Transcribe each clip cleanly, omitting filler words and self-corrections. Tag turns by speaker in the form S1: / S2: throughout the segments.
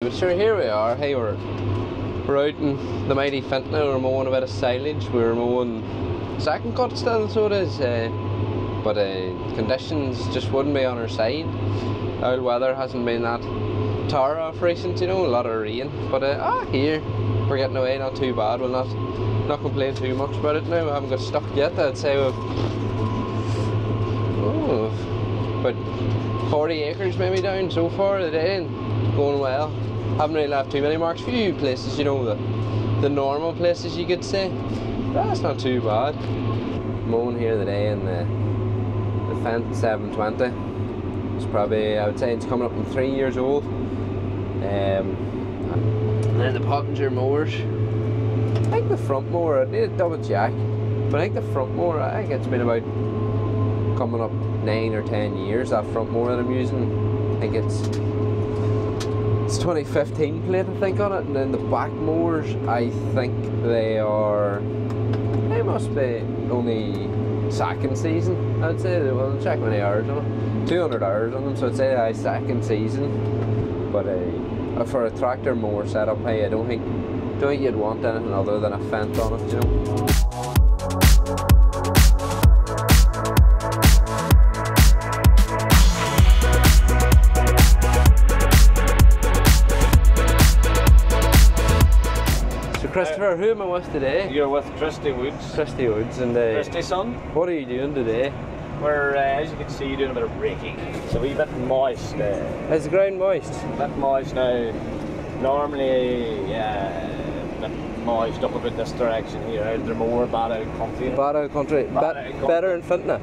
S1: But sure, here we are. Hey, we're out in the mighty Fintna. We're mowing a bit of silage. We're mowing second cut still, so it is. But conditions just wouldn't be on our side. Our weather hasn't been that tar off recent, you know, a lot of rain. But here we're getting away, not too bad. We'll not complain too much about it now. We haven't got stuck yet. I'd say we've about 40 acres maybe down so far today, and going well. Haven't really left too many marks. Few places, you know, the normal places you could say. But that's not too bad. Mowing here today in the Fendt 720. It's probably, I would say it's coming up in 3 years old. And then the Pottinger mowers. I think the front mower, I need a double check, but I think the front mower, I think it's been about coming up 9 or 10 years, that front mower that I'm using. I think it's 2015 plate, I think, on it. And then the back mowers, I think they must be only second season, I'd say. Well, I'll check many hours on them. 200 hours on them, so I'd say second season. But for a tractor mower setup, hey, I don't think you'd want anything other than a Fendt on it, you know. Christopher, who am I with today?
S2: You're with Christy Woods.
S1: Christy Woods, and
S2: Christy, son.
S1: What are you doing today?
S2: We're, as you can see, doing a bit of raking. It's a wee bit moist.
S1: Is the ground moist?
S2: A bit moist now. Normally, a bit moist up a bit this direction here. Out there more bad out country.
S1: Bad out country. Better in Fintna.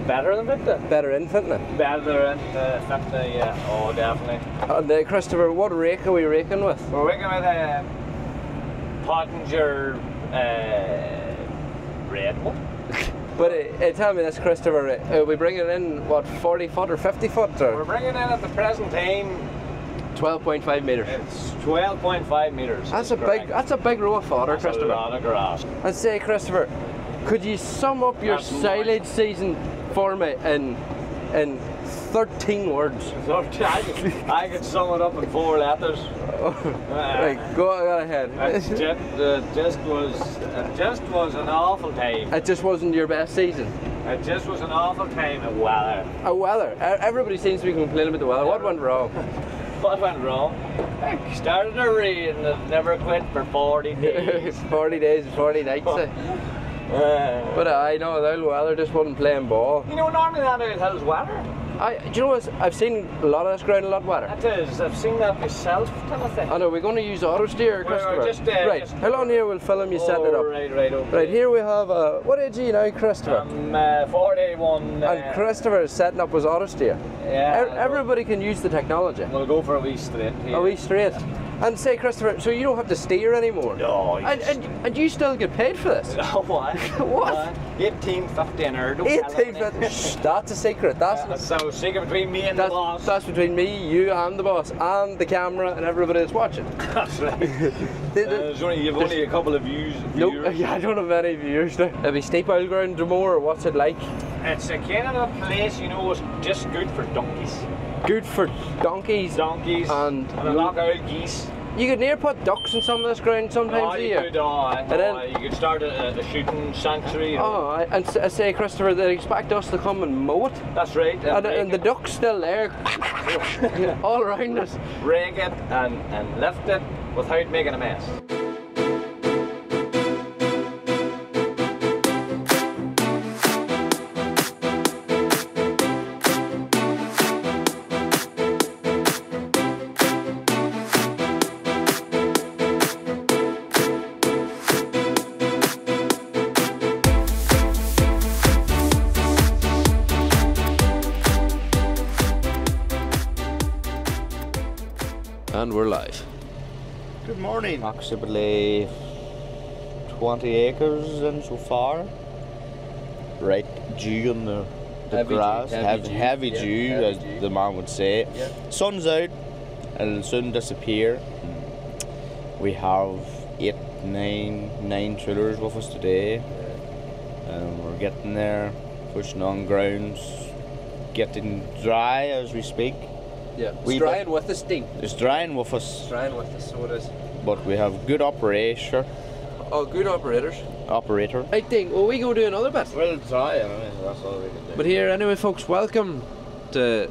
S2: Better than Fintna?
S1: Better in Fintna.
S2: Better in Fintna, yeah. Oh, definitely.
S1: And Christopher, what rake are we raking with?
S2: We're raking with a Pottinger red one.
S1: But tell me this, Christopher, are we bringing in, what, 40 foot or 50 foot? Or?
S2: We're bringing in at the present time
S1: 12.5 metres.
S2: It's 12.5 metres.
S1: That's a big row of fodder,
S2: that's
S1: Christopher.
S2: A lot of grass.
S1: I'd say, Christopher, could you sum up your silage season for me in 13 words?
S2: I could sum it up in 4 letters.
S1: Right, go ahead.
S2: It just was an awful time.
S1: It just wasn't your best season.
S2: It just was an awful time of weather.
S1: Weather. Everybody seems to be complaining about the weather. What went wrong?
S2: What went wrong? It started to rain and it never quit for 40 days.
S1: 40 days and 40 nights. But I know the old weather just wasn't playing ball.
S2: You know, normally that old hill's weather.
S1: Do you know what? I've seen a lot of this ground a lot wetter.
S2: It is. I've seen that myself, kind of thing.
S1: I know, we're going to use auto steer, Christopher. Right, hold on here, we'll film you setting it up.
S2: Right, okay.
S1: Right, here we have what age are you now, Christopher?
S2: I'm 41.
S1: And Christopher is setting up his auto steer.
S2: Yeah.
S1: Everybody can use the technology.
S2: We'll go for a wee straight here.
S1: A wee straight. And say, Christopher, so you don't have to steer anymore?
S2: No.
S1: And you still get paid for this?
S2: Oh, what?
S1: What?
S2: 18.50 an hour.
S1: 18.50. That's a secret. That's
S2: so secret between me and the boss.
S1: That's between me, you, and the boss, and the camera, and everybody that's watching.
S2: That's right. You've only a couple of views.
S1: Nope. Yeah, I don't have any viewers now. Maybe steep oil ground or more, or what's it like?
S2: It's a kind of a place, you know, it's just good for donkeys.
S1: Good for donkeys.
S2: Donkeys and a lot of old geese.
S1: You could near put ducks in some of this ground sometimes,
S2: you could, you could start a shooting sanctuary.
S1: And say, Christopher, they expect us to come and mow it.
S2: That's right.
S1: And the duck's still there, all around us.
S2: Rake it and lift it without making a mess.
S1: And we're live.
S3: Good morning. Approximately 20 acres in so far. Right dew on the grass. Heavy dew, as the man would say.
S1: Yeah.
S3: Sun's out and it'll soon disappear. We have nine trailers with us today. We're getting there, pushing on grounds, getting dry as we speak.
S1: Yeah. It's drying with us, Dean.
S3: It's drying with us.
S1: It's drying with us, so it is.
S3: But we have good operator.
S1: Oh, good operators.
S3: Operator.
S1: Right, Dean, will we go do another bit?
S3: We'll try anyway, that's all we can do.
S1: But here, anyway, folks, welcome to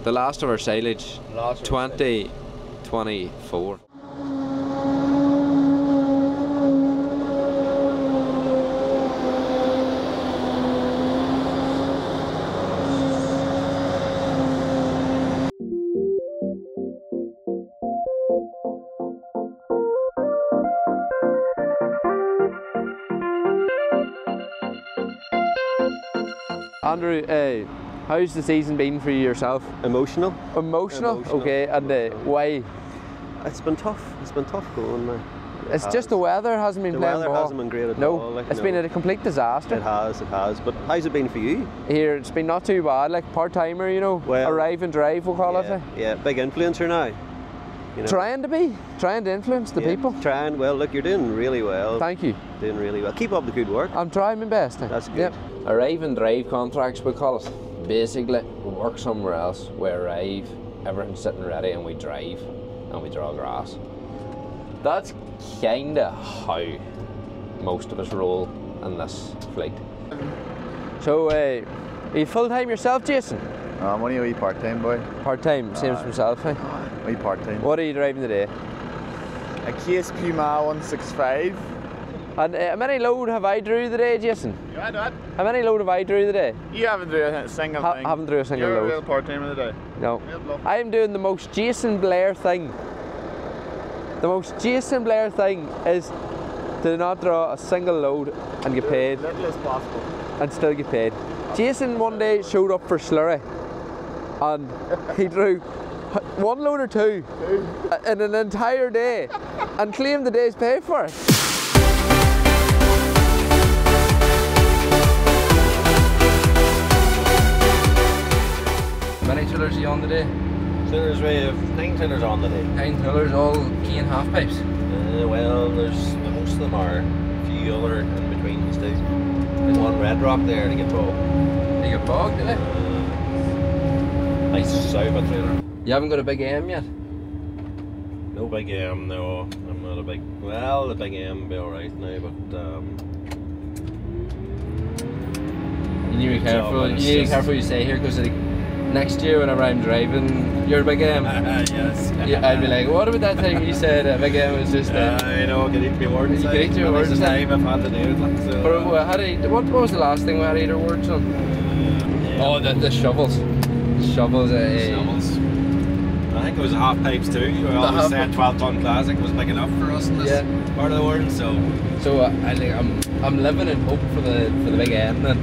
S1: the last of our silage, 2024. Andrew, how's the season been for you yourself?
S4: Emotional.
S1: Emotional? Okay, and why?
S4: It's been tough. It's been tough going now.
S1: It's just the weather hasn't been playing ball.
S4: The weather hasn't been great at all. Like,
S1: it's been a complete disaster.
S4: It has. But how's it been for you?
S1: Here, it's been not too bad. Like part-timer, you know,
S4: well,
S1: arrive and drive, we'll call it.
S4: Yeah, big influencer now. You know.
S1: Trying to influence the people.
S4: Trying. Well, look, you're doing really well.
S1: Thank you.
S4: Doing really well. Keep up the good work.
S1: I'm trying my best.
S4: That's good.
S1: Yep. Arrive and drive contracts, we call it. Basically, we work somewhere else, we arrive, everything's sitting ready, and we drive, and we draw grass. That's kinda how most of us roll in this fleet. So, are you full-time yourself, Jason?
S5: I'm only a wee part-time boy.
S1: Part-time, same as myself, eh?
S5: Wee part-time.
S1: What are you driving today?
S5: A KSP Ma 165.
S1: And how many load have I drew today, Jason?
S5: You had what?
S1: How many load have I drew today?
S5: You haven't drew a single thing.
S1: Haven't drew a single
S5: You're
S1: load.
S5: a real part-timer today.
S1: No. I'm doing the most Jason Blair thing. The most Jason Blair thing is to not draw a single load and get paid.
S5: Little as possible.
S1: And still get paid. Jason one day showed up for Slurry and he drew one load or two in an entire day and claimed the day's pay for it. How many tillers are you on today?
S3: Tillers, we have 9 tillers on today.
S1: 9 tillers, all key and half pipes?
S3: Well, most of them are. A few other in between these days. There's one red rock there to get bogged.
S1: They get bogged, do they?
S3: Nice Sauber trailer.
S1: You haven't got a big M yet?
S3: No big M, no. I'm not a big. Well, the big M will be alright now, but
S1: you need to be careful. You need to be careful what you say here, because next year whenever I'm driving your big M,
S3: yes.
S1: I'd be like, what about that thing you said? Big M was just.
S3: I know. Get each me words.
S1: You get each your words.
S3: Time I've had to do it. Like, so,
S1: what was the last thing we had to eat our words on? Oh, the shovels. Shovels.
S3: Shovels. I think it was half pipes too. We always said 12-ton classic was big enough for us in this part of the world. So
S1: I think I'm living in hope for the big M then.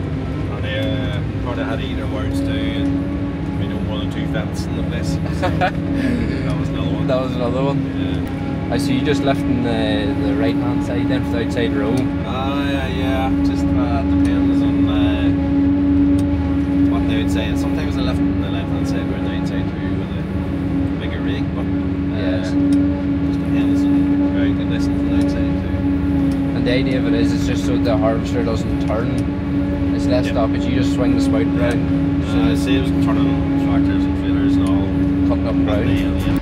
S3: And probably had to eat our words too. And we know more than 2 vents in the place. So that was another one.
S1: That was another one.
S3: Yeah.
S1: I see you just lifting the right hand side then for the outside row.
S3: Yeah. Just depends on what they would say. And sometimes I lift the left hand side or the outside too with a bigger rig, but just depends on ground conditions on the outside too.
S1: And the idea of it is, it's just so the harvester doesn't turn. It's less stoppage. You just swing the spout around.
S3: So it saves turning tractors and trailers and all.
S1: Cutting up ground.
S3: Yeah.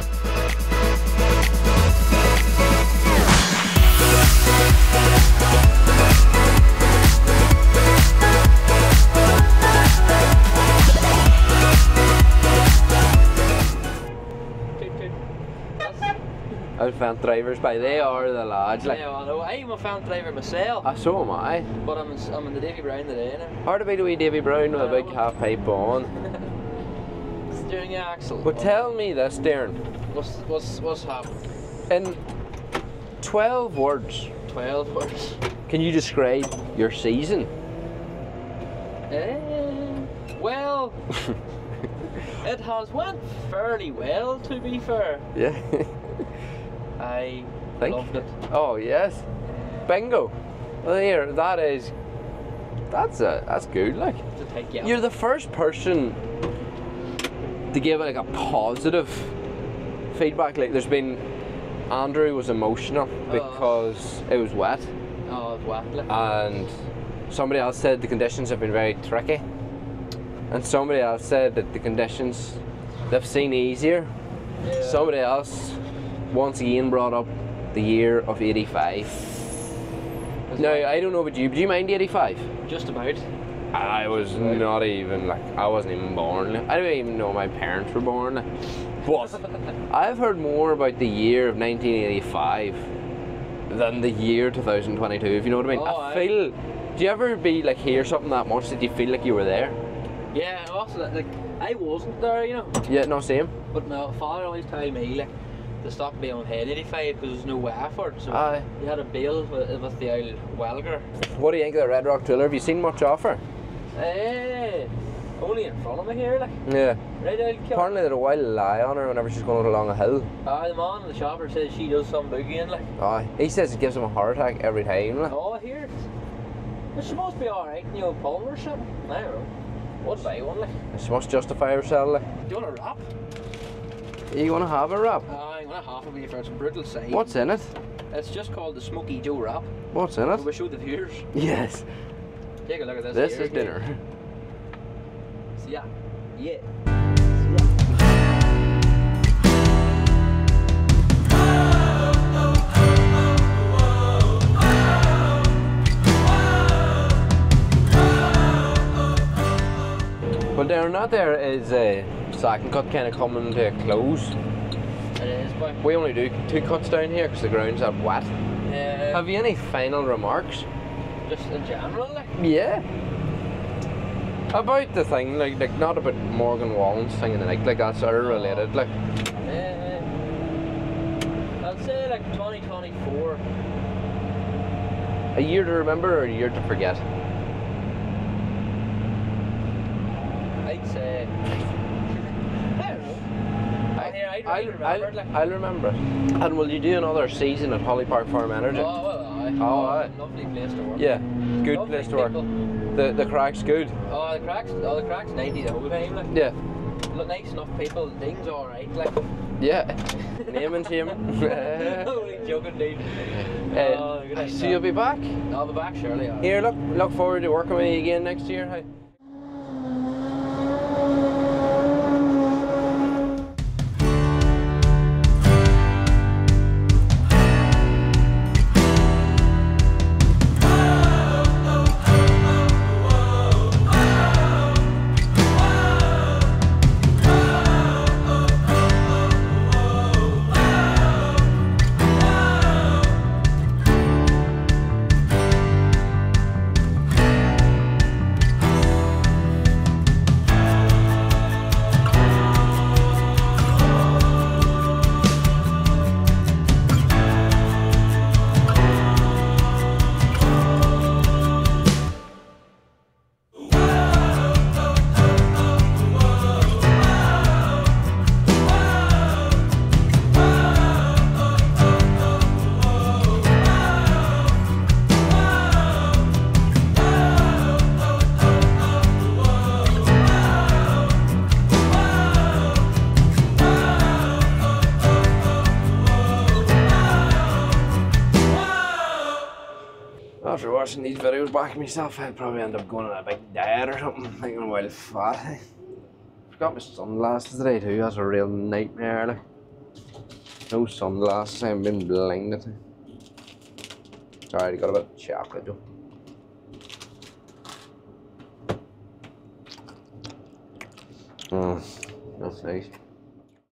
S1: Our fan drivers, they are the lads. Like,
S6: yeah, I know. I'm a fan driver myself.
S1: So am I.
S6: But I'm in the Davy Brown today now.
S1: Hard to beat a wee Davy Brown with a big half pipe on.
S6: Steering axle.
S1: But tell me this, Darren.
S6: What's happened?
S1: In 12 words.
S6: 12 words.
S1: Can you describe your season?
S6: Well, it has went fairly well, to be fair.
S1: Yeah.
S6: I loved it.
S1: Oh yes, bingo. Well, here, that's good. Like, you're the first person to give like a positive feedback. Like, there's been Andrew was emotional because it was wet.
S6: Oh, it was wet. Like.
S1: And somebody else said the conditions have been very tricky. And somebody else said that the conditions they've seen easier.
S6: Yeah.
S1: Somebody else once again brought up the year of 85. Now, I don't know about you, but do you mind 85?
S6: Just about.
S1: I was not even, like, I wasn't even born. I don't even know my parents were born. But I've heard more about the year of 1985 than the year 2022, if you know what I mean. I feel, do you ever be, like, hear something that much that you feel like you were there?
S6: Yeah, also, like, I wasn't there, you know.
S1: Yeah, no, same.
S6: But my father always told me, like, to stop being on head 85 because there's no way for it. So you had a bill with the old welger.
S1: What do you think of the Red Rock Trailer? Have you seen much of her?
S6: Only in front of me here, like.
S1: Yeah.
S6: Right old killer.
S1: Apparently there's a wild lie on her whenever she's going along a hill.
S6: The man in the shopper says she does some boogieing, like.
S1: He says it gives him a heart attack every time, like.
S6: Oh, I hear it. But she must be alright, you know, Palmer or something. I don't know. What's I one, like?
S1: She must justify herself, like.
S6: Do you want a wrap?
S1: You want to have a wrap?
S6: I'm going to have it with you for its brutal side.
S1: What's in it?
S6: It's just called the Smoky Joe wrap.
S1: What's in it?
S6: We'll show the viewers.
S1: Yes.
S6: Take a look at this.
S1: This is dinner.
S6: See ya. Yeah.
S1: Well, down that there is a second cut kind of coming to a close.
S6: It is, boy.
S1: We only do 2 cuts down here because the ground's that wet.
S6: Yeah.
S1: Have you any final remarks?
S6: Just in general, like?
S1: Yeah. About the thing, like not about Morgan Wallen's thing in the night, like that's sort of related, like.
S6: I'd say like 2024.
S1: A year to remember or a year to forget?
S6: I'd say. I don't know.
S1: I'll remember it. And will you do another season at Hollypark Farm Energy?
S6: Oh, well, aye.
S1: Aye.
S6: Lovely place to work.
S1: Yeah, good
S6: Lovely
S1: place to work.
S6: people.
S1: The crack's good.
S6: Oh, the crack's 90 the whole time, like.
S1: Yeah.
S6: Look, nice enough people, things alright, like.
S1: Yeah. Name and shame.
S6: Only joking, dude.
S1: So you'll be back?
S6: I'll be back surely. Aye.
S1: Here, look forward to working with you again next year. Hey. After watching these videos back myself, I'd probably end up going on a big diet or something, thinking I'm wild fat. Forgot my sunglasses today too, that's a real nightmare. Like. No sunglasses, I haven't been blinded. Alright, I got a bit of chocolate though. That's nice.